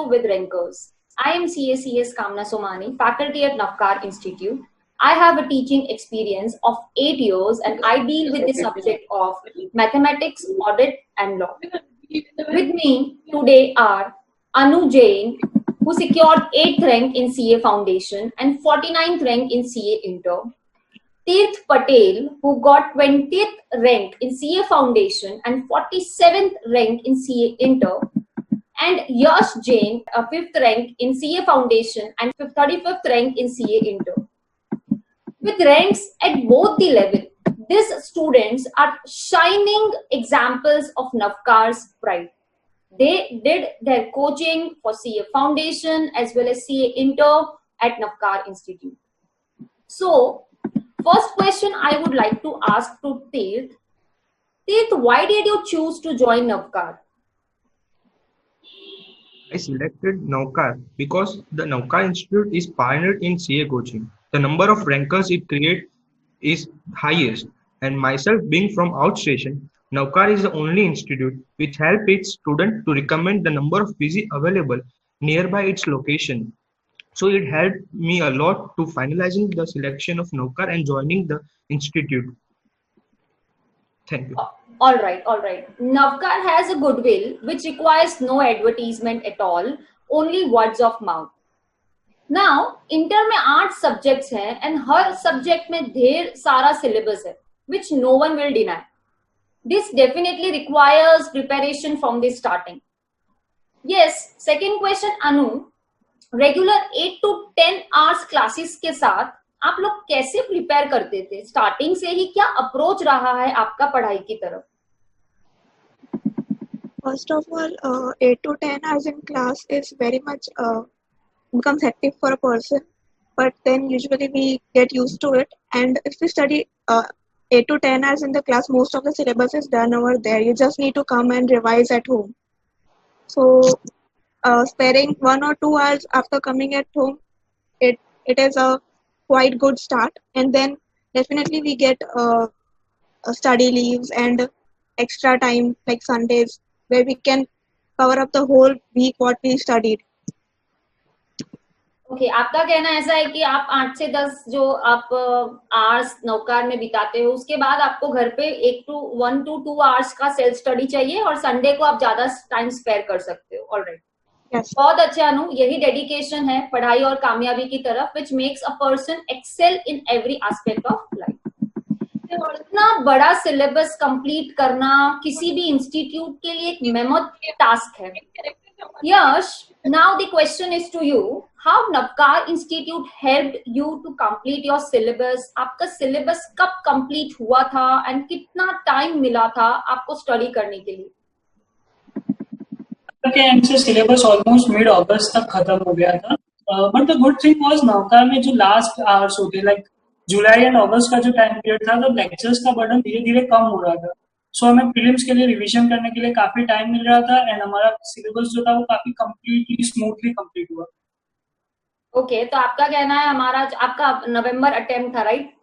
with Rankers. I am CACS Kamna Somani, faculty at Navkar Institute. I have a teaching experience of 8 years and I deal with the subject of mathematics, audit and law. With me today are Anu Jain, who secured 8th rank in CA Foundation and 49th rank in CA Inter. Tirth Patel, who got 20th rank in CA Foundation and 47th rank in CA Inter, and Yash Jain, a 5th rank in CA Foundation and 35th rank in CA Inter. With ranks at both the level, these students are shining examples of Navkar's pride. They did their coaching for CA Foundation as well as CA Inter at Navkar Institute. So, first question I would like to ask to Tirth. Tirth, why did you choose to join Navkar? I selected Navkar because the Navkar Institute is pioneered in CA coaching. The number of rankers it creates is highest, and myself being from outstation, Navkar is the only institute which helps its students to recommend the number of PG available nearby its location. So it helped me a lot to finalizing the selection of Navkar and joining the institute. Thank you. All right. Navkar has a goodwill which requires no advertisement at all, only words of mouth. Now, inter में 8 subjects हैं and her subject में ढेर सारा syllabus है, which no one will deny. This definitely requires preparation from the starting. Yes, second question, Anu. Regular 8 to 10 hours classes के साथ आप लोग कैसे प्रिपेयर करते थे? स्टार्टिंग से ही क्या अप्रोच रहा है आपका पढ़ाई की तरफ? First of all, 8 to 10 hours in class is very much becomes hectic for a person, but then usually we get used to it. And if we study 8 to 10 hours in the class, most of the syllabus is done over there. You just need to come and revise at home. So sparing 1 or 2 hours after coming at home, it is a quite good start. And then definitely we get study leaves and extra time like Sundays where we can cover up the whole week what we studied. Okay, आपका कहना ऐसा है कि आप 8 से 10 जो आप hours Navkar में बिताते हो उसके बाद आपको घर पे 1 to 2 आवर्स का सेल्फ स्टडी चाहिए और संडे को आप ज्यादा टाइम स्पेयर कर सकते हो. ऑलराइट, बहुत अच्छा अनु, यही डेडिकेशन है पढ़ाई और कामयाबी की तरफ which makes a person excel in every aspect of life. इतना बड़ा सिलेबस कंप्लीट करना किसी भी इंस्टीट्यूट के लिए एक मेमोथ टास्क है. यश, now the question is to you, how Navkar Institute helped you to complete your syllabus? आपका syllabus कब complete हुआ था and कितना time मिला था आपको study करने के लिए? के एंड से सिलेबस ऑलमोस्ट मिड अगस्त तक खत्म हो गया था. But the good thing was Navkar में जो लास्ट आवर्स होते लाइक जुलाई एंड अगस्त का जो टाइम पीरियड था तो लेक्चर्स का बर्डन धीरे धीरे कम हो रहा था. सो हमें प्रीलिम्स के लिए रिवीजन करने के लिए काफी टाइम मिल रहा था एंड हमारा सिलेबस जो था वो काफी कंप्लीटली स्मूथली कंप्लीट हुआ. ओके, तो आपका कहना है हमारा आपका नवंबर अटेम्प्ट था, राइट?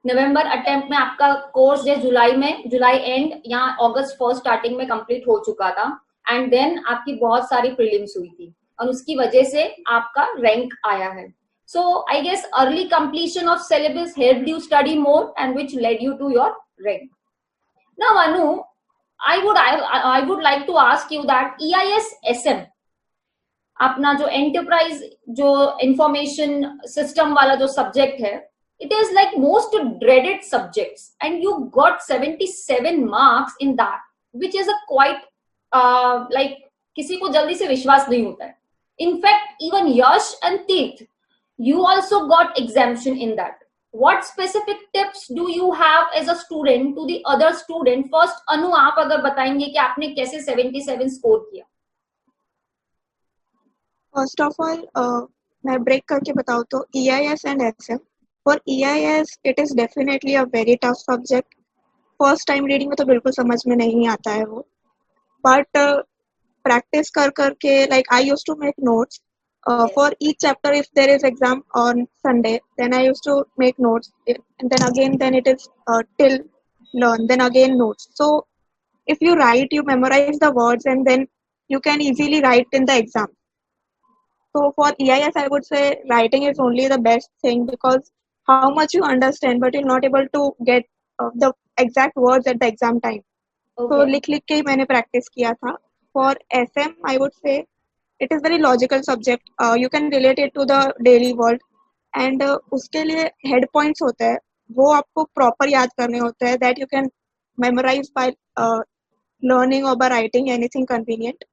नवंबर अटेम्प्ट में आपका कोर्स जो जुलाई एंड या अगस्त फर्स्ट स्टार्टिंग में कंप्लीट हो चुका था एंड देन आपकी बहुत सारी प्रीलिम्स हुई थी और उसकी वजह से आपका रैंक आया है. So I guess early completion of syllabus helped you study more and which led you to your rank. Now, Anu, I would like to ask you that EIS SM, अपना जो एंटरप्राइज जो information system वाला जो subject है, it is like most dreaded subjects and you got 77 marks in that, which is a quite like किसी को जल्दी से विश्वास नहीं होता है. In fact, even Yash and Tirth, you also got exemption in that. What specific tips do you have as a student to the other student? First, Anu, आप अगर बताएंगे कि आपने कैसे 77 स्कोर किया? First of all, मैं break करके बताऊँ तो EIS and SM. For EIS, it is definitely a very tough subject. First time reading में तो बिल्कुल समझ में नहीं आता है वो. But practice कर करके, like I used to make notes. For each chapter, if there is exam on Sunday, then I used to make notes, and then it is till learn, then again notes. So if you write, you memorize the words, and then you can easily write in the exam. So for EIS, I would say writing is only the best thing because how much you understand, but you're not able to get the exact words at the exam time. So Okay. लिख के ही मैंने practice किया था. For SM, I would say it is very logical subject. You can relate it to the daily world. And उसके लिए head points होते हैं, वो आपको proper याद करने होते हैं, that you can memorize by learning or by writing anything convenient.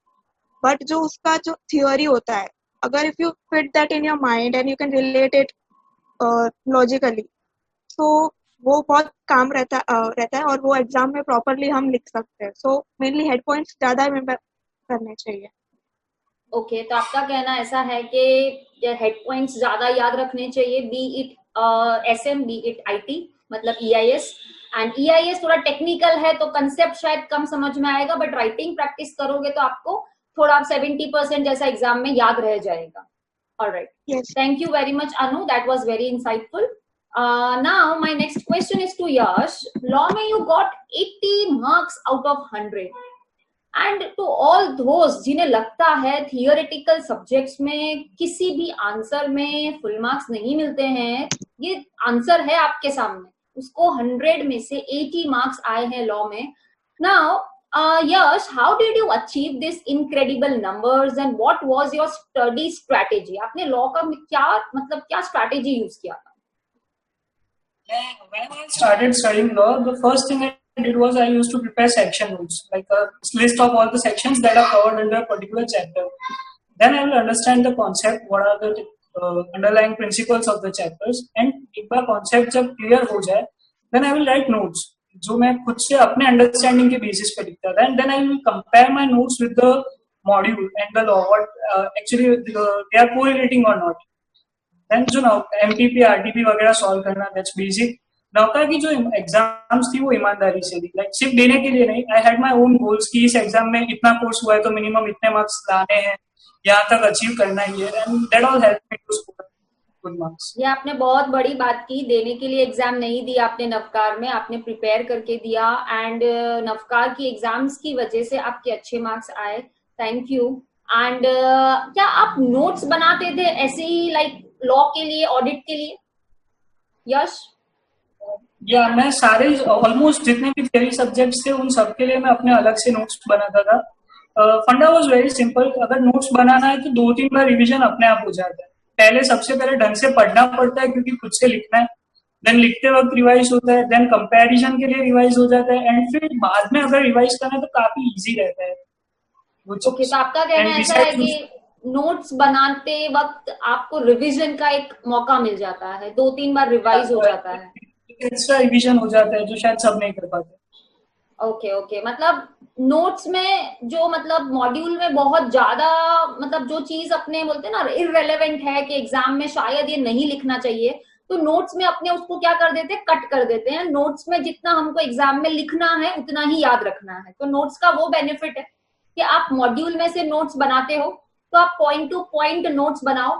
But जो उसका जो theory होता है, अगर if you fit that in your mind and you can relate it logically, so वो बहुत काम रहता है और वो एग्जाम में प्रॉपरली हम लिख सकते हैं. सो मेनली हेड पॉइंट्स ज्यादा रिमेम्बर करने चाहिए. ओके, तो आपका कहना ऐसा है कि हेड पॉइंट्स ज्यादा याद रखने चाहिए, be it SM be it IT, मतलब ईआईएस. एंड ईआईएस थोड़ा टेक्निकल है तो कंसेप्ट शायद कम समझ में आएगा, बट राइटिंग प्रैक्टिस करोगे तो आपको थोड़ा 70% जैसा एग्जाम में याद रह जाएगा. Alright, thank you very much Anu, that was very insightful. Now my next question is to Yash. Law में you got 80 marks out of 100. And to all those जिन्हें लगता है theoretical subjects में किसी भी आंसर में full marks नहीं मिलते हैं, ये आंसर है आपके सामने, उसको 100 में से 80 marks आए हैं लॉ में. Now Yash, how did you achieve this incredible numbers and what was your study strategy? आपने लॉ का क्या strategy use किया था? When I started studying law, the first thing I did was I used to prepare section notes, like a list of all the sections that are covered under a particular chapter. Then I will understand the concept, what are the underlying principles of the chapters, and एक बार concept जब clear हो जाए, then I will write notes, जो मैं खुद से अपने understanding के basis पे लिखता था, and then I will compare my notes with the module and the law, what actually they are correlating or not. Then जो MPP, RTP वगैरह सॉल्व करना, दैट्स बेसिक. नौका की जो एग्जाम्स थी वो ईमानदारी से दी, लाइक सिर्फ देने के लिए नहीं. I had my own goals कि इस एग्जाम में इतना कोर्स हुआ है तो मिनिमम इतने मार्क्स लाने हैं, यहाँ तक अचीव करना ही है, and that all help me to score good marks. ये आपने बहुत बड़ी बात की, देने के लिए एग्जाम नहीं दिया आपने नवकार में, आपने प्रिपेयर करके दिया, एंड नवकार की एग्जाम्स की वजह से आपके अच्छे मार्क्स आए. Thank you. एंड क्या आप नोट्स बनाते थे ऐसे ही लाइक लॉ के लिए, ऑडिट के लिए? यश? या मैं सारे ऑलमोस्ट जितने भी थियरी सब्जेक्ट्स थे उन सब के लिए मैं अपने अलग से नोट्स बनाता था. फंडा वाज वेरी सिंपल. अगर नोट्स बनाना है तो 2-3 बार रिवीजन अपने आप हो जाता है. पहले सबसे पहले ढंग से पढ़ना पड़ता है क्योंकि खुद से लिखना है, देन लिखते वक्त रिवाइज होता है, देन कंपैरिजन के लिए रिवाइज हो जाता है, एंड फिर बाद में अगर रिवाइज करना है तो काफी इजी रहता है. ओके, तो आपका कहना ऐसा है कि नोट्स बनाते वक्त आपको रिवीजन का एक मौका मिल जाता है, 2-3 बार रिवाइज हो जाता है, एक्स्ट्रा रिवीजन हो जाता है जो शायद सब नहीं कर पाते. ओके, मतलब नोट्स में जो मतलब मॉड्यूल में बहुत ज्यादा मतलब जो चीज अपने बोलते हैं ना इररेलेवेंट है कि एग्जाम में शायद ये नहीं लिखना चाहिए, तो नोट्स में अपने उसको क्या कर देते हैं, कट कर देते हैं. नोट्स में जितना हमको एग्जाम में लिखना है उतना ही याद रखना है. तो नोट्स का वो बेनिफिट है कि आप मॉड्यूल में से नोट्स बनाते हो तो आप पॉइंट टू पॉइंट नोट्स बनाओ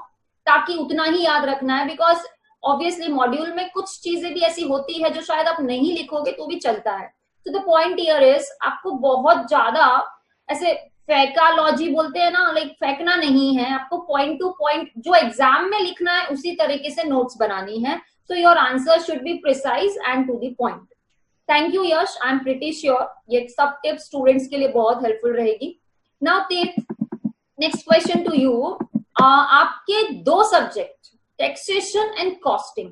ताकि उतना ही याद रखना है, बिकॉज ऑब्वियसली मॉड्यूल में कुछ चीजें भी ऐसी होती है जो शायद आप नहीं लिखोगे तो भी चलता है. तो द पॉइंट हियर इज आपको बहुत ज्यादा ऐसे फैकालॉजी बोलते हैं ना, लाइक फेंकना नहीं है, आपको पॉइंट टू पॉइंट जो एग्जाम में लिखना है उसी तरीके से नोट्स बनानी है. So your answer should be precise and to the point. Thank you Yash, I am pretty sure ये सब टिप्स स्टूडेंट्स के लिए बहुत हेल्पफुल रहेगी. Now next question to you. आपके 2 सब्जेक्ट टैक्सेशन एंड कॉस्टिंग,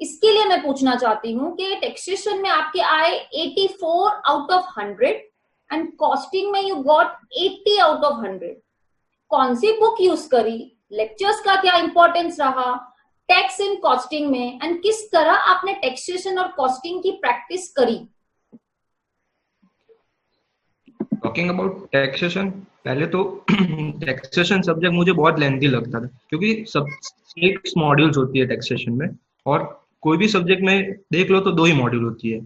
इसके लिए मैं पूछना चाहती हूँ कि टैक्सेशन में आपके आए 84 आउट ऑफ 100 एंड कॉस्टिंग में यू गॉट 80 आउट ऑफ 100. कौन सी बुक यूज करी, लेक्चर्स का क्या इंपॉर्टेंस रहा टैक्स एंड कॉस्टिंग में, एंड किस तरह आपने टैक्सेशन और कॉस्टिंग की प्रैक्टिस करी? टॉकिंग अबाउट टैक्सेशन, पहले तो टैक्सेशन सब्जेक्ट मुझे बहुत लेंथी लगता था क्योंकि सब 6 मॉड्यूल्स होती है टैक्सेशन में, और कोई भी सब्जेक्ट में देख लो तो 2 ही मॉड्यूल होती है.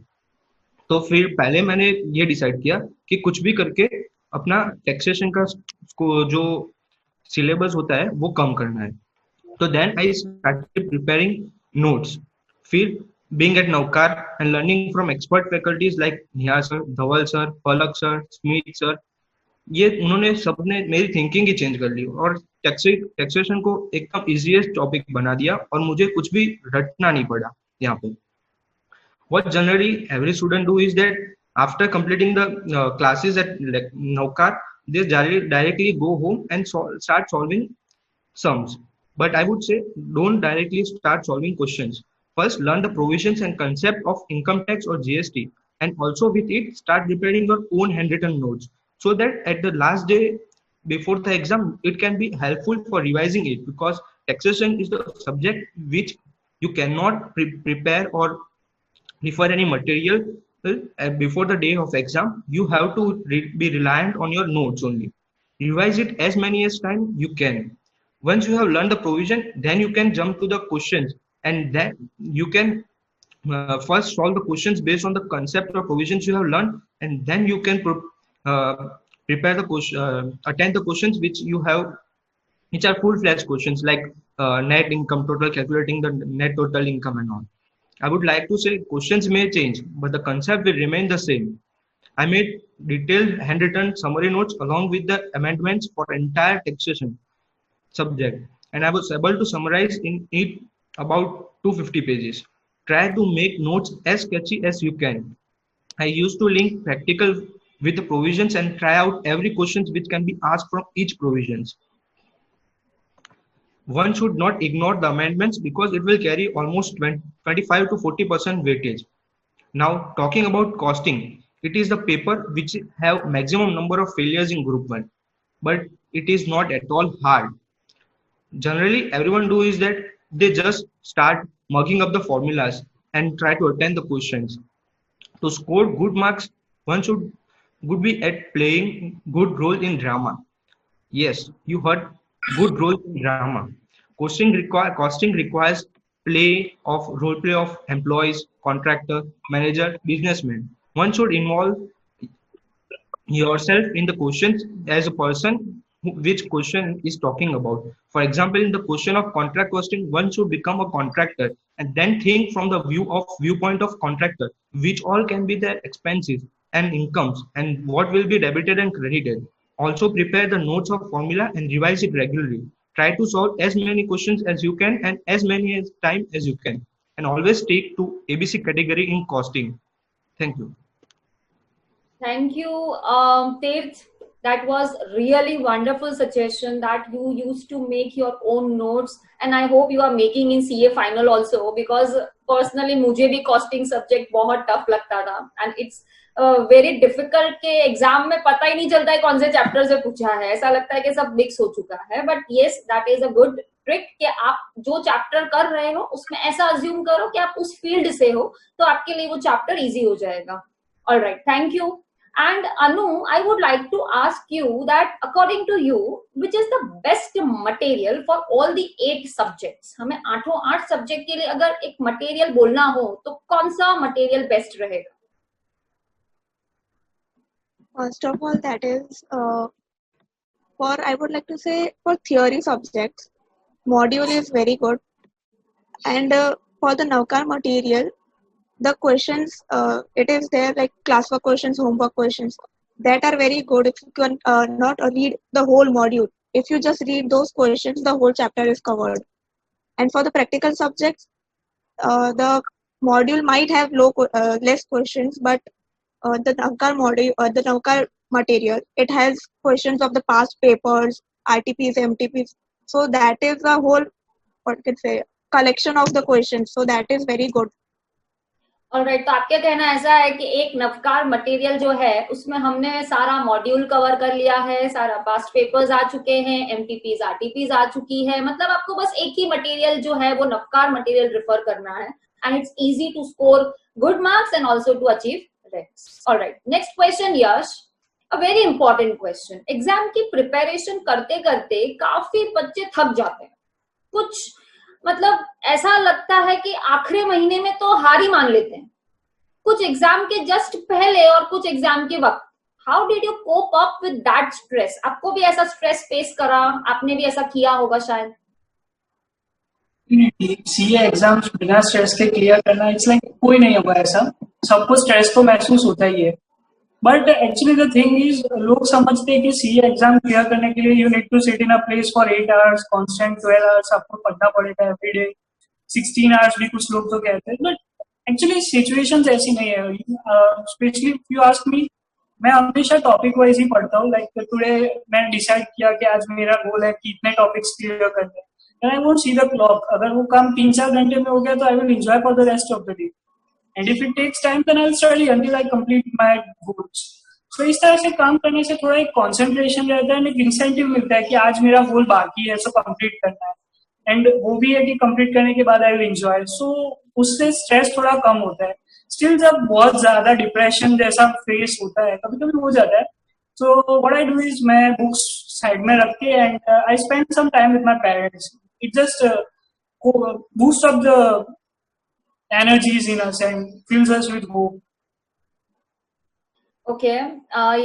तो फिर पहले मैंने ये डिसाइड किया कि कुछ भी करके अपना टैक्सेशन का जो सिलेबस होता है वो कम करना है. तो then I started preparing notes. फिर being at Navkar and learning from expert faculties like Nihar sir, Dhawal sir, Palak sir, Smith sir, ये उन्होंने सबने मेरी थिंकिंग ही चेंज कर ली और टैक्सेशन को एकदम इजीएस्ट टॉपिक बना दिया और मुझे कुछ भी रटना नहीं पड़ा यहाँ पे. What generally every student do is that after completing the classes at Naukar, they directly go home and start solving sums. But I would say don't directly start solving questions. First, learn the provisions and concept of income tax or GST, and also with it, start preparing your own handwritten notes so that at the last day before the exam, it can be helpful for revising it, because taxation is the subject which you cannot prepare or refer any material before the day of exam. You have to be reliant on your notes only. Revise it as many as time you can. Once you have learned the provision, then you can jump to the questions, and then you can first solve the questions based on the concept or provisions you have learned, and then you can prepare the question, attend the questions which you have, which are full-fledged questions like net income total, calculating the net total income and all. I would like to say questions may change, but the concept will remain the same. I made detailed handwritten summary notes along with the amendments for entire taxation subject, and I was able to summarize in it about 250 pages. Try to make notes as sketchy as you can. I used to link practical with the provisions and try out every question which can be asked from each provisions. One should not ignore the amendments because it will carry almost 25 to 40% weightage. Now, talking about costing, it is the paper which have maximum number of failures in group 1, but it is not at all hard. Generally, everyone do is that they just start mugging up the formulas and try to attend the questions. To score good marks, one should be at playing good role in drama. Yes, you heard, good role in drama. Costing requires play of role play of employees, contractor, manager, businessman. One should involve yourself in the questions as a person which question is talking about. For example, in the question of contract costing, one should become a contractor and then think from the viewpoint of contractor, which all can be their expenses and incomes and what will be debited and credited. Also prepare the notes of formula and revise it regularly. Try to solve as many questions as you can and as many as time as you can. And always stick to ABC category in costing. Thank you. Thank you, Tirth. That was really wonderful suggestion that you used to make your own notes, and I hope you are making in CA final also, because personally मुझे भी costing subject बहुत tough लगता था, and it's very difficult के exam में पता ही नहीं चलता है कौन से चैप्टर से पूछा है, ऐसा लगता है कि सब मिक्स हो चुका है. But yes, that is a good trick कि आप जो चैप्टर कर रहे हो उसमें ऐसा अज्यूम करो कि आप उस फील्ड से हो, तो आपके लिए वो चैप्टर इजी हो जाएगा. All right, thank you. And Anu, I would like to ask you that according to you, which is the best material for all the 8 subjects? हमें 8 सब्जेक्ट के लिए अगर एक मटेरियल बोलना हो तो कौन सा मटेरियल बेस्ट रहेगा? First of all, that is I would like to say for theory subjects, module is very good, and for the Naukar material, the questions, it is there like classwork questions, homework questions, that are very good if you can not read the whole module. If you just read those questions, the whole chapter is covered. And for the practical subjects, the module might have less questions, but the Naukar module or the Naukar material, it has questions of the past papers, RTPs, MTPs. So that is the whole, what can say, collection of the questions. So that is very good. Alright, तो आपका कहना ऐसा है कि एक Navkar material जो है उसमें हमने सारा मॉड्यूल कवर कर लिया है, सारा पास्ट पेपर्स आ चुके हैं, एमटीपीज आरटीपीज आ चुकी है, मतलब आपको बस एक ही मटेरियल जो है वो नवकार मटेरियल रिफर करना है, and it's easy to score good marks and also to achieve ranks. Alright, next question Yash, a very important question. Exam की प्रिपरेशन करते करते काफी बच्चे थक जाते हैं, कुछ मतलब ऐसा लगता है कि आखिरी महीने में तो हार ही मान लेते हैं, कुछ एग्जाम के जस्ट पहले और कुछ एग्जाम के वक्त. How did you cope up with that stress? आपको भी ऐसा स्ट्रेस फेस करा? आपने भी ऐसा किया होगा शायद. सीए एग्जाम्स बिना स्ट्रेस के क्लियर करना, इट्स लाइक कोई नहीं होगा ऐसा, सबको स्ट्रेस तो महसूस होता ही है. But actually the thing is लोग समझते हैं कि सीए एग्जाम क्लियर करने के लिए you need to sit in a place for 8 hours constant 12 hours आपको पढ़ना पड़ेगा एवरी डे 16 hours भी कुछ लोग तो कहते हैं बट एक्चुअली सिचुएशंस ऐसी नहीं है specially if you ask me मैं हमेशा टॉपिक वाइज ही पढ़ता हूँ लाइक टुडे मैंने डिसाइड किया कि आज मेरा गोल है कि इतने टॉपिक्स क्लियर करने हैं I won't see the clock अगर वो काम 3-4 घंटे में हो गया तो I will enjoy for the rest of the day and if it takes time then I will study until I complete my goals तो इस तरह से काम करने से थोड़ा एक कॉन्सेंट्रेशन रहता है एक इंसेंटिव मिलता है कि आज मेरा गोल बाकी है सो कंप्लीट करना है एंड वो भी है कि कंप्लीट करने के बाद आई विल एंजॉय सो उससे स्ट्रेस थोड़ा कम होता है स्टिल जब बहुत ज्यादा डिप्रेशन जैसा फेस होता है कभी कभी हो जाता है so what I do is मैं बुक्स साइड में रख के and I spend some time with my parents it just boost up the energies in us and fills us with hope okay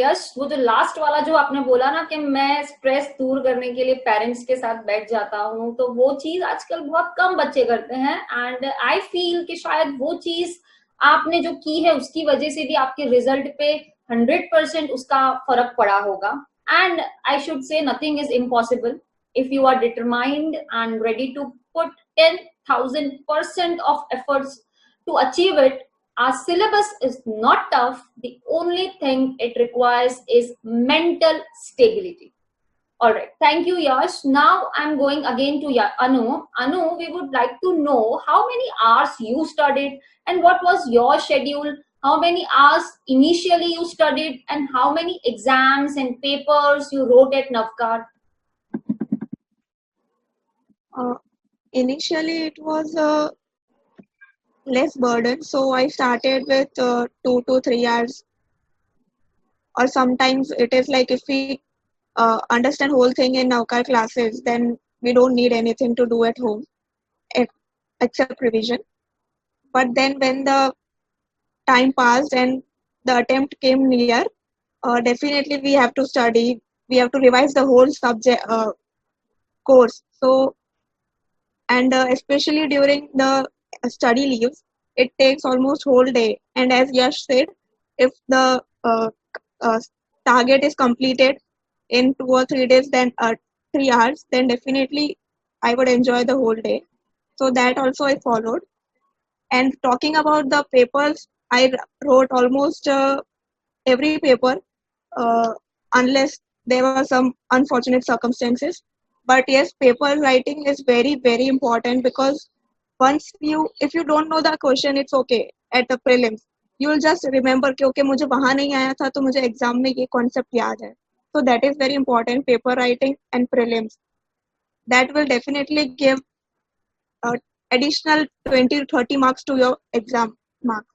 Yash वो जो लास्ट वाला जो आपने बोला ना कि मैं स्ट्रेस दूर करने के लिए पेरेंट्स के साथ बैठ जाता हूँ तो वो चीज आजकल बहुत कम बच्चे करते हैं एंड आई फील कि शायद वो चीज आपने जो की है उसकी वजह से भी आपके रिजल्ट पे 100% उसका फर्क पड़ा होगा and I should say nothing is impossible if you are determined and ready to put 10,000% of efforts to achieve it. Our syllabus is not tough. The only thing it requires is mental stability. All right. Thank you, Yash. Now I'm going again to Anu. Anu, we would like to know how many hours you studied and what was your schedule. How many hours initially you studied and how many exams and papers you wrote at Navkar? Initially, it was less burden, so I started with 2 to 3 hours, or sometimes it is like if we understand whole thing in Navkar classes, then we don't need anything to do at home except revision. But then when the time passed and the attempt came near, definitely we have to study, we have to revise the whole subject course. So and especially during the study leaves, it takes almost whole day, and as Yash said, if the uh, target is completed in 2 or 3 days, then 3 hours, then definitely I would enjoy the whole day. So that also I followed. And talking about the papers, I wrote almost every paper, unless there were some unfortunate circumstances. But yes, paper writing is very, very important, because once if you don't know the question, it's okay at the prelims. You will just remember कि okay मुझे वहाँ नहीं आया था तो मुझे exam में ये कॉन्सेप्ट याद है. So that is very important, paper writing and prelims. That will definitely give additional 20 to 30 marks to your exam marks.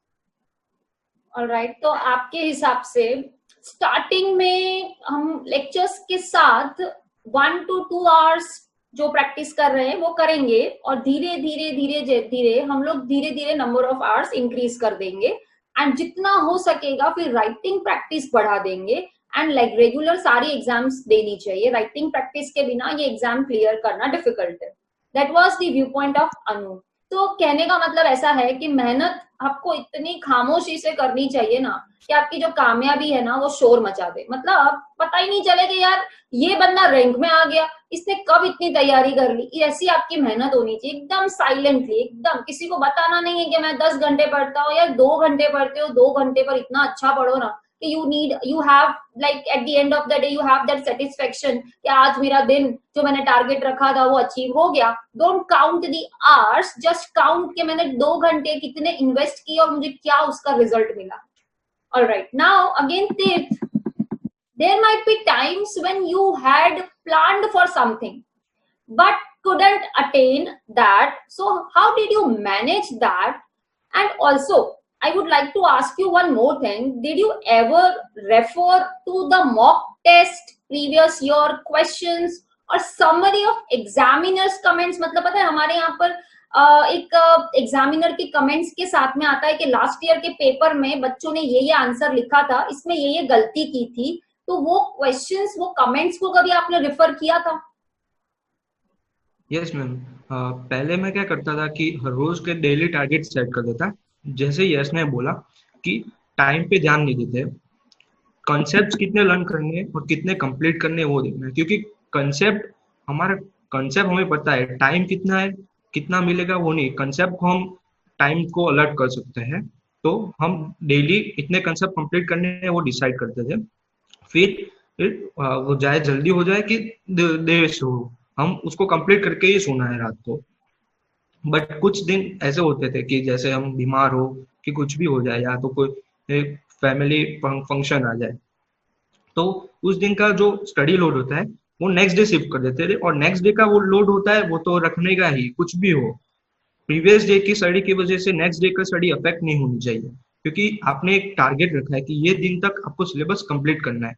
Alright, तो आपके हिसाब से स्टार्टिंग में हम लेक्चर्स के साथ 1 to 2 hours जो प्रैक्टिस कर रहे हैं वो करेंगे और धीरे धीरे धीरे धीरे हम लोग धीरे धीरे नंबर ऑफ आवर्स इंक्रीज कर देंगे एंड जितना हो सकेगा फिर राइटिंग प्रैक्टिस बढ़ा देंगे एंड लाइक रेगुलर सारी एग्जाम्स देनी चाहिए. राइटिंग प्रैक्टिस के बिना ये एग्जाम क्लियर करना डिफिकल्ट है. That was the viewpoint of Anu. तो कहने का मतलब ऐसा है कि मेहनत आपको इतनी खामोशी से करनी चाहिए ना कि आपकी जो कामयाबी है ना वो शोर मचा दे. मतलब पता ही नहीं चले कि यार ये बंदा रैंक में आ गया, इसने कब इतनी तैयारी कर ली. ऐसी आपकी मेहनत होनी चाहिए, एकदम साइलेंटली, एकदम किसी को बताना नहीं है कि मैं 10 घंटे पढ़ता हूँ या 2 घंटे पढ़ते हो. 2 घंटे पर इतना अच्छा पढ़ो ना कि you have like at the end of the day you have that satisfaction कि आज मेरा दिन जो मैंने टारगेट रखा था वो अचीव हो गया. Don't count the hours, just count कि मैंने 2 घंटे कितने इन्वेस्ट किए और मुझे क्या उसका रिजल्ट मिला. Alright, now again Tirth, there might be times when you had planned for something but couldn't attain that. So how did you manage that? And also I would like to ask you one more thing. Did you ever refer to the mock test, previous year questions or summary of examiners comments? मतलब पता है हमारे यहाँ पर एक examiner के comments के साथ में आता है कि लास्ट ईयर के पेपर में बच्चों ने ये आंसर लिखा था, इसमें ये गलती की थी. तो वो क्वेश्चंस, वो कमेंट्स को कभी आपने रेफर किया था? Yes ma'am. पहले मैं क्या करता था कि हर रोज के डेली टारगेट सेट कर देता. जैसे यश ने बोला कि टाइम पे ध्यान नहीं देते, कंसेप्ट कितने लर्न करने हैं और कितने कंप्लीट करने हैं वो देखना है, क्योंकि कंसेप्ट हमारा कंसेप्ट हमें पता है, टाइम कितना है कितना मिलेगा वो नहीं, कंसेप्ट को हम टाइम को अलर्ट कर सकते हैं। तो हम डेली इतने कंसेप्ट कंप्लीट करने हैं वो डिसाइड करते थे। फिर वो चाहे जल्दी हो जाए कि देर से हो, हम उसको कंप्लीट करके ही सोना है रात को। बट कुछ दिन ऐसे होते थे कि जैसे हम बीमार हो कि कुछ भी हो जाए, या तो कोई फैमिली फंक्शन आ जाए, तो उस दिन का जो स्टडी लोड होता है वो नेक्स्ट डे शिफ्ट कर देते थे, और नेक्स्ट डे का वो लोड होता है वो तो रखने का ही, कुछ भी हो प्रीवियस डे की स्टडी की वजह से नेक्स्ट डे का स्टडी अफेक्ट नहीं होनी चाहिए, क्योंकि आपने एक टारगेट रखा है कि ये दिन तक आपको सिलेबस कंप्लीट करना है।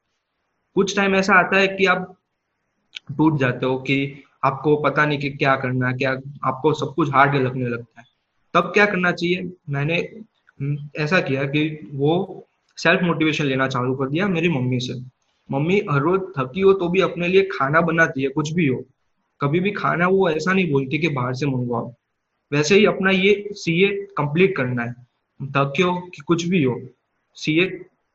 कुछ टाइम ऐसा आता है कि आप टूट जाते हो कि आपको पता नहीं कि क्या करना है, क्या आपको सब कुछ हार्ड लगने लगता है। तब क्या करना चाहिए, मैंने ऐसा किया कि वो सेल्फ मोटिवेशन लेना चालू कर दिया मेरी मम्मी से। मम्मी हर रोज थकी हो तो भी अपने लिए खाना बनाती है, कुछ भी हो, कभी भी खाना वो ऐसा नहीं बोलती कि बाहर से मंगवाओ। वैसे ही अपना ये सीए कंप्लीट करना है, थके हो कि कुछ भी हो, सीए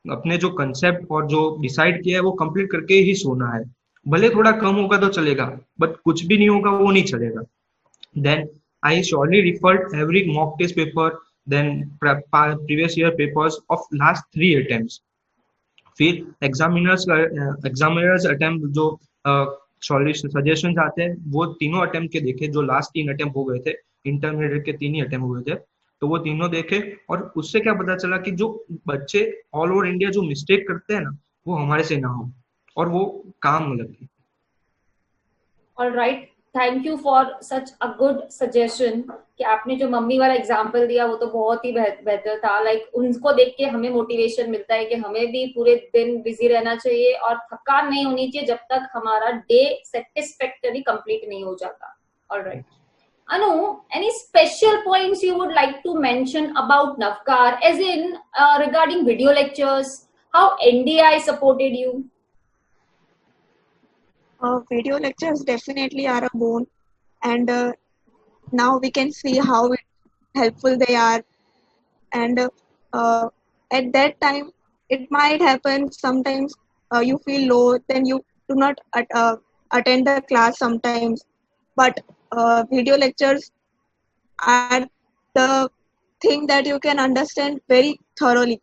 अपने जो कंसेप्ट और जो डिसाइड किया है वो कंप्लीट करके ही सोना है। भले थोड़ा कम होगा तो चलेगा, बट कुछ भी नहीं होगा वो नहीं चलेगा। Then I surely referred every mock test paper, then previous year papers of last 3 attempts. फिर एग्जामिनर्स अटेम्प्ट जो सजेशन आते हैं वो तीनों अटेम्प्ट के देखे, जो लास्ट 3 अटेम्प्ट हो गए थे, इंटरमीडिएट के 3 ही अटेम्प्ट हुए थे, तो वो तीनों देखे। और उससे क्या पता चला कि जो बच्चे ऑल ओवर इंडिया जो मिस्टेक करते हैं ना, वो हमारे से ना हो और वो काम लगे। Alright, thank you for such a good suggestion कि आपने जो मम्मी वाला एग्जांपल दिया वो तो बहुत ही बेहतर था। लाइक उनको देख के हमें मोटिवेशन मिलता है कि हमें भी पूरे दिन बिजी रहना चाहिए और थकान नहीं होनी चाहिए जब तक हमारा डे सेटिस्फैक्टरी कंप्लीट नहीं हो जाता। Alright Anu, any special points you would like to mention about Navkar, as in regarding video lectures, how NDI supported you? Video lectures definitely are a boon, and now we can see how helpful they are. And at that time, it might happen sometimes you feel low, then you do not attend the class sometimes. But video lectures are the thing that you can understand very thoroughly.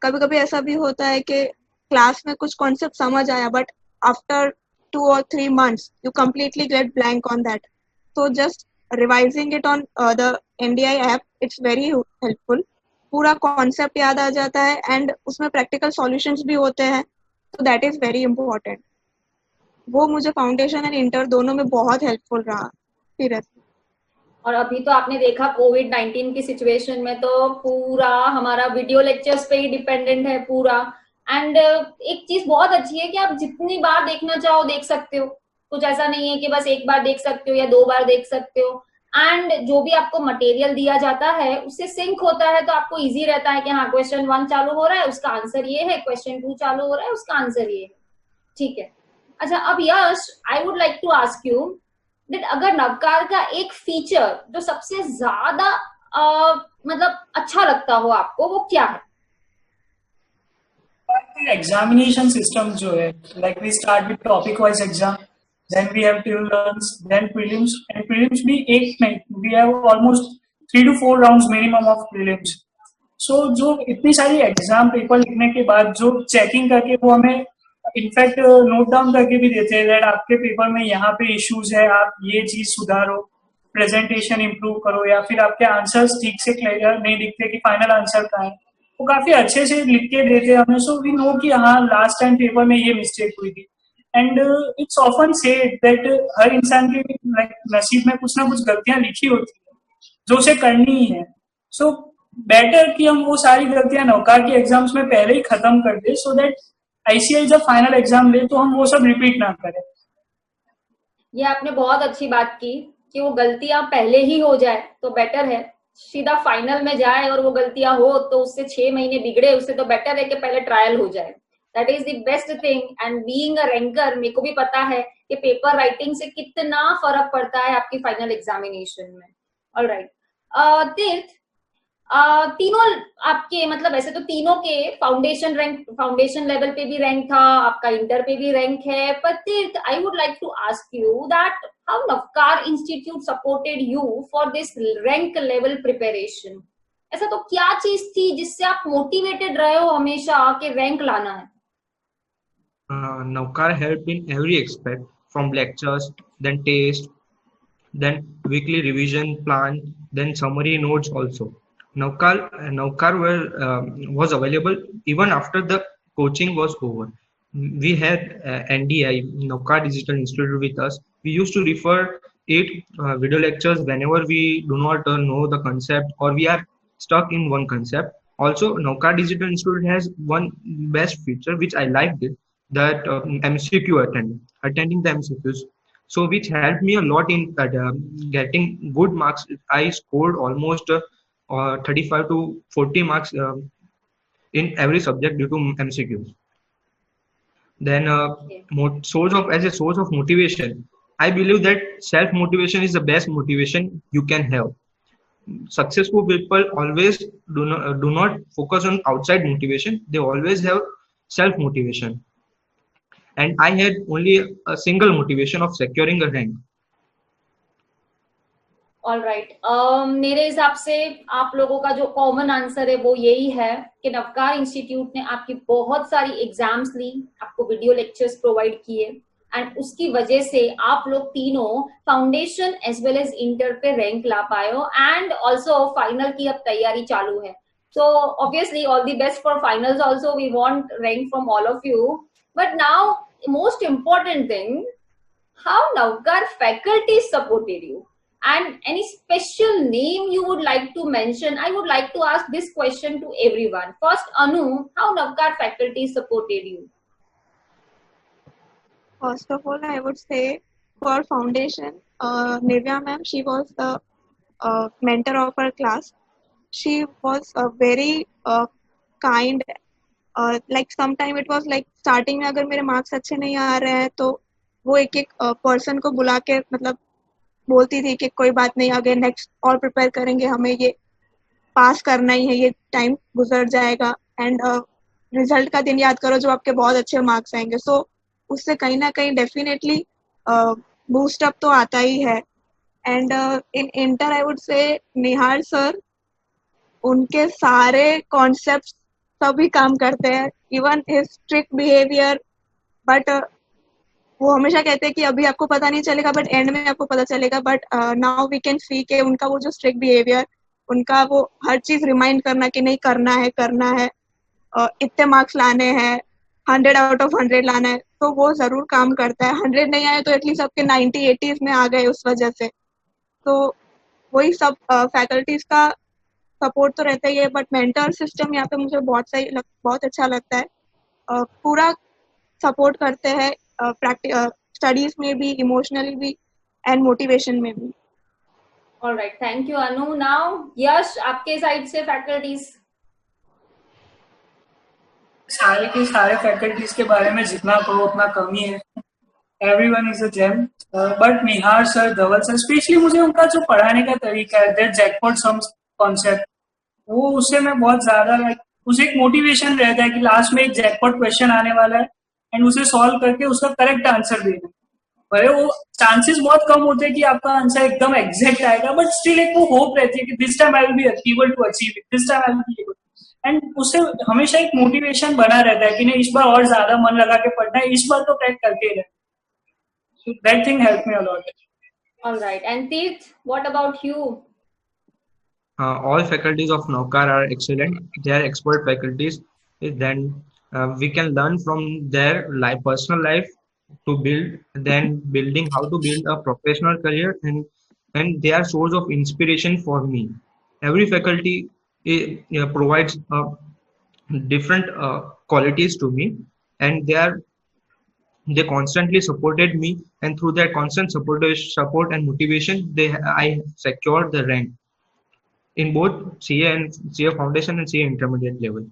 कभी कभी ऐसा भी होता है कि class में कुछ concept समझ आया, but after 2 or 3 months you completely get blank on that. So just revising it on the NDI app, it's very helpful. पूरा कॉन्सेप्ट याद आ जाता है एंड उसमें प्रैक्टिकल सॉल्यूशंस भी होते हैं, तो दैट इज वेरी इंपॉर्टेंट. वो मुझे फाउंडेशन एंड इंटर दोनों में बहुत हेल्पफुल रहा. फिर और अभी तो आपने देखा कोविड-19 की सिचुएशन में तो पूरा हमारा वीडियो लेक्चर्स पे ही डिपेंडेंट है पूरा. एंड एक चीज बहुत अच्छी है कि आप जितनी बार देखना चाहो देख सकते हो. कुछ ऐसा नहीं है कि बस एक बार देख सकते हो या 2 बार देख सकते हो. एंड जो भी आपको मटेरियल दिया जाता है उससे सिंक होता है, तो आपको इजी रहता है कि हाँ क्वेश्चन 1 चालू हो रहा है उसका आंसर ये है, क्वेश्चन 2 चालू हो रहा है उसका आंसर ये है. ठीक है. अच्छा, अब Yash, I would like to ask you that अगर नवकार का एक फीचर जो सबसे ज्यादा मतलब अच्छा लगता हो आपको, वो क्या है? एग्जामिनेशन सिस्टम जो है, like we start with topic wise exam, then we have turns, then prelims, and prelims भी एक में we have almost 3 to 4 rounds minimum of prelims. So जो इतनी सारी एग्जाम पेपर लिखने के बाद जो चेकिंग करके वो हमें इनफैक्ट नोट डाउन करके भी देते हैं दैट आपके पेपर में यहाँ पे इश्यूज है, आप ये चीज सुधारो, प्रेजेंटेशन इंप्रूव करो, या फिर आपके आंसर्स ठीक से क्लियर नहीं दिखते कि फाइनल आंसर का है, वो काफी अच्छे से लिख के देते हैं हमें. सो वी नो कि हाँ लास्ट टाइम पेपर में ये मिस्टेक हुई थी. And it's often said that हर इंसान के लाइक नसीब में कुछ ना कुछ गलतियां लिखी होती है जो उसे करनी ही है. सो बेटर कि हम वो सारी गलतियां नौकार के एग्जाम्स में पहले ही खत्म कर दे, सो दैट आईसीआई जब फाइनल एग्जाम ले तो हम वो सब रिपीट ना करें. ये आपने बहुत अच्छी बात की कि वो गलतियां पहले ही हो जाए तो बेटर है. सीधा फाइनल में जाए और वो गलतियां हो तो उससे 6 महीने बिगड़े, उससे तो बेटर है कि पहले ट्रायल हो जाए. That is the best thing. And being a ranker, मेरे को भी पता है कि पेपर राइटिंग से कितना फर्क पड़ता है आपकी फाइनल एग्जामिनेशन में. ऑलराइट तीर्थ, तीनों आपके मतलब ऐसे तो तीनों के फाउंडेशन लेवल पे भी रैंक था, आपका इंटर पे भी रैंक है, पर Tirth I would like to ask you that how Navkar institute supported you for this rank level preparation. ऐसा तो क्या चीज थी जिससे आप मोटिवेटेड रहे हो हमेशा कि रैंक लाना है? Navkar helped in every aspect, from lectures, then test, then weekly revision plan, then summary notes also. Navkar was available even after the coaching was over. We had NDI, Navkar Digital Institute with us. We used to refer eight video lectures whenever we do not know the concept or we are stuck in one concept. Also, Navkar Digital Institute has one best feature which I liked it, that MCQ attending the MCQs, so which helped me a lot in getting good marks. I scored almost 35 to 40 marks in every subject due to MCQs. Then Okay. source of as a source of motivation, I believe that self motivation is the best motivation you can have. Successful people always do not focus on outside motivation, they always have self motivation, and I had only a single motivation of securing a rank. All right, मेरे हिसाब से आप लोगों का जो common answer है वो यही है कि नवकार इंस्टीट्यूट ने आपकी बहुत सारी एग्जाम्स ली, आपको वीडियो लेक्चर्स प्रोवाइड किए, एंड उसकी वजह से आप लोग तीनों foundation as well as inter पे रैंक ला पाए हो, एंड ऑल्सो फाइनल की अब तैयारी चालू है. So obviously all the best for finals also. We want rank from all of you. But now, most important thing, how Navkar faculty supported you, and any special name you would like to mention. I would like to ask this question to everyone. First, Anu, how Navkar faculty supported you? First of all, I would say for foundation, Nivya ma'am, she was the mentor of our class. She was very kind. Like sometime it was like starting में अगर मेरे marks अच्छे नहीं आ रहे हैं तो वो एक एक पर्सन को बुला के मतलब बोलती थी कि कोई बात नहीं, आगे नेक्स्ट और प्रिपेयर करेंगे, हमें ये पास करना ही है, ये टाइम गुजर जाएगा, एंड रिजल्ट का दिन याद करो जो आपके बहुत अच्छे मार्क्स आएंगे. सो उससे कहीं ना कहीं डेफिनेटली बूस्ट अप तो आता ही है. And in inter I would say Nihar sir, उनके सारे कॉन्सेप्ट सभी काम करते हैं, even his strict behaviour, but वो हमेशा कहते हैं कि अभी आपको पता नहीं चलेगा बट एंड में आपको पता चलेगा. But now we can see के उनका वो जो स्ट्रिक्ट बिहेवियर, उनका वो हर चीज रिमाइंड करना कि नहीं करना है, इतने मार्क्स लाने हैं, 100 आउट ऑफ 100 लाना है, तो वो जरूर काम करता है. 100 नहीं आए तो एटलीस्ट आपके 90-80s में आ गए उस वजह से. तो वही सब फैकल्टीज का सपोर्ट तो रहता ही है, बट मेंटर सिस्टम यहाँ पे मुझे बहुत अच्छा लगता है. पूरा सपोर्ट करते हैं स्टडीज में भी, इमोशनली भी, एंड मोटिवेशन में भी. All right, thank you Anu. Now यश, आपके साइड से फैकल्टीज. सारे के सारे फैकल्टीज के बारे में जितना कहो उतना कम ही है. Everyone is a gem. But Nihar sir, Dhaval sir, specially मुझे उनका जो पढ़ाने का तरीका है, दैट जैकपॉट सम्स कॉन्सेप्ट, वो उससे मैं बहुत ज्यादा उसे एक मोटिवेशन रहता है कि लास्ट में एक जैकपॉट क्वेश्चन आने वाला है एंड उसे सॉल्व करके उसका करेक्ट आंसर देना. भले वो चांसेस बहुत कम होते हैं कि आपका आंसर एकदम एग्जैक्ट आएगा, बट स्टिल एक वो होप रहती है कि this time I will be able to achieve it, this time I will be able. And उससे हमेशा एक मोटिवेशन बना रहता है कि नहीं, इस बार और ज्यादा मन लगा के पढ़ना है, इस बार तो क्रैक करके ही रहना. So that thing helped me a lot. All right, and Tirth, what about you? All faculties of Navkar are excellent. They are expert faculties. Then we can learn from their personal life to build, then building how to build a professional career, and they are source of inspiration for me. Every faculty provides different qualities to me, and they constantly supported me, and through their constant support and motivation, I secured the rank in both CA Foundation and CA Intermediate level.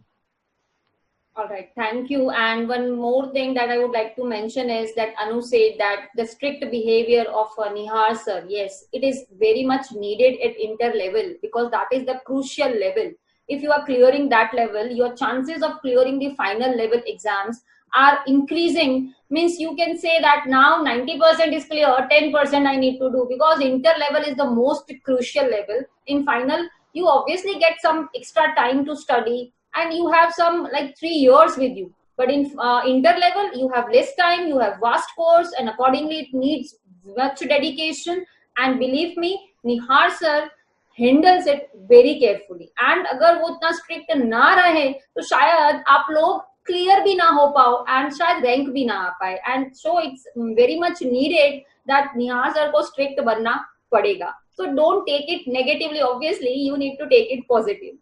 All right, thank you. And one more thing that I would like to mention is that Anu said that the strict behavior of Nihar sir, yes, it is very much needed at inter level because that is the crucial level. If you are clearing that level, your chances of clearing the final level exams are increasing. Means you can say that now 90% is clear, 10% I need to do, because inter level is the most crucial level. In final, you obviously get some extra time to study and you have some like 3 years with you, but in inter level you have less time, you have vast course, and accordingly it needs much dedication. And believe me, Nihar sir handles it very carefully, and अगर वो उतना strict ना रहे तो शायद आप लोग clear भी ना हो पाओ and शायद rank भी ना आ पाए. And so it's very much needed that Nihar sir को strict बनना पड़ेगा. So don't take it negatively, obviously you need to take it positive.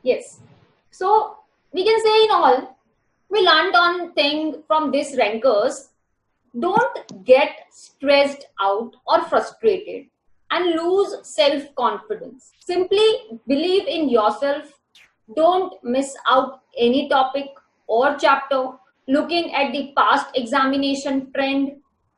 Yes. So we can say in all, we learned on thing from these rankers. Don't get stressed out or frustrated and lose self-confidence. Simply believe in yourself. Don't miss out any topic or chapter. Looking at the past examination trend.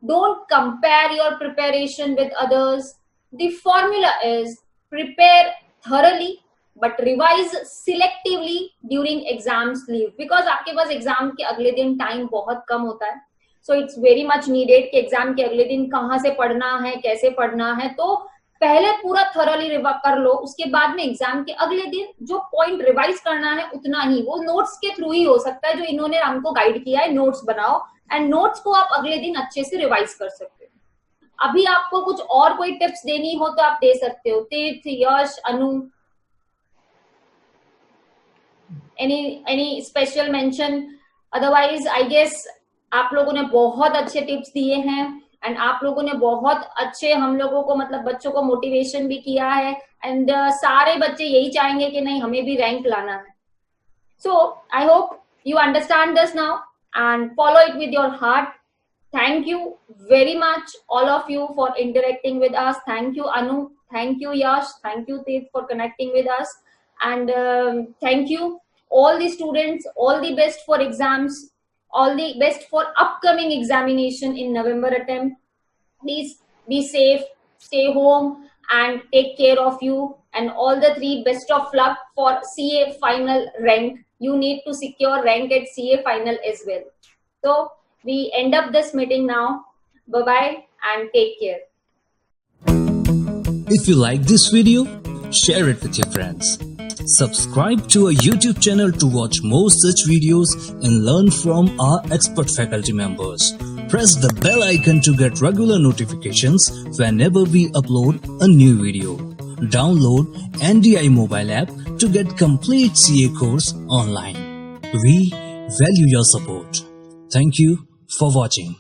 Don't compare your preparation with others. The formula is prepare thoroughly but revise selectively during exams leave, because आपके पास exam के अगले दिन time बहुत कम होता है. So it's very much needed कि exam के अगले दिन कहाँ से पढ़ना है, कैसे पढ़ना है. तो पहले पूरा थॉरली रिवाइज कर लो, उसके बाद में एग्जाम के अगले दिन जो पॉइंट रिवाइज करना है उतना ही, वो नोट्स के थ्रू ही हो सकता है जो इन्होंने हमको गाइड किया है. नोट्स बनाओ एंड नोट्स को आप अगले दिन अच्छे से रिवाइज कर सकते हो. अभी आपको कुछ और कोई टिप्स देनी हो तो आप दे सकते हो. तीर्थ, यश, अनु, any special mention? Otherwise I guess आप लोगों ने बहुत अच्छे टिप्स दिए हैं एंड आप लोगों ने बहुत अच्छे हम लोगों को मतलब बच्चों को मोटिवेशन भी किया है. एंड सारे बच्चे यही चाहेंगे कि नहीं हमें भी रैंक लाना है. So I hope you understand this now and follow it with your heart. Thank you very much all of you for interacting with us. Thank you Anu, thank you Yash, thank you Tirth for connecting with us, and thank you all the students. All the best for exams, all the best for upcoming examination in November attempt. Please be safe, stay home and take care of you, and all the three best of luck for CA final rank. You need to secure rank at CA final as well. So we end up this meeting now. Bye bye and take care. If you like this video, share it with your friends. Subscribe to our YouTube channel to watch more such videos and learn from our expert faculty members. Press the bell icon to get regular notifications whenever we upload a new video. Download NDI mobile app to get complete CA course online. We value your support. Thank you for watching.